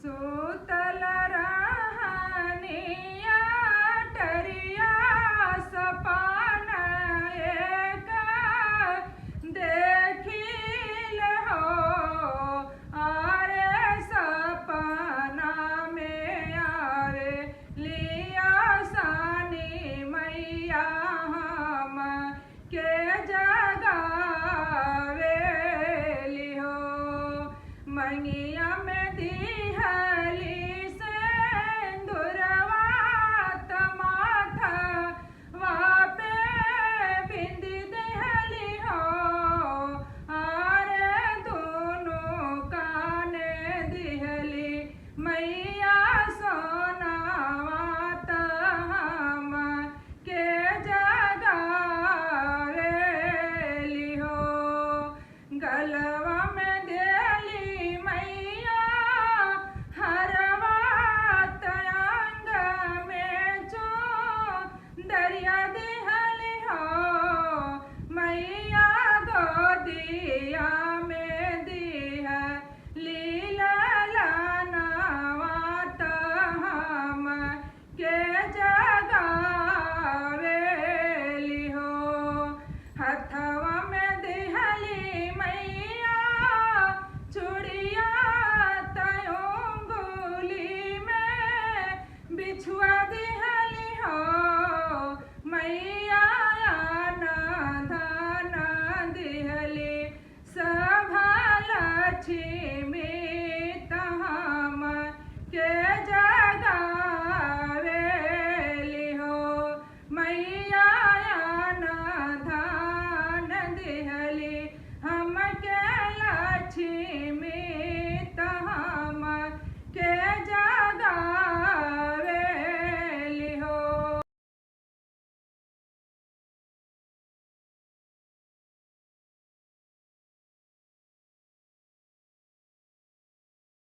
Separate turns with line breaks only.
सूतल रहनिया टरिया सपन एक देखिल हो। आरे सपना में आवे लिया सानी मैया हम के जगावेली हो। मंगिया में दिहली सिंदूरवा माथा वापे बिंदी दिहली हो। आरे दोनों काने दिहली मैया सोनावा हम के जगावेली हो। गलवा में देली मैया हरवा तयंग में जो दरिया दिहली हो। मैया गोदिया में दिहली ललनवा हम के जगावेली हो। हथवा में दिहली मैया चूड़िया तयोंगुली में बिछुआ दिहली हो। मैया ना धन दिहली सभा लक्ष्मी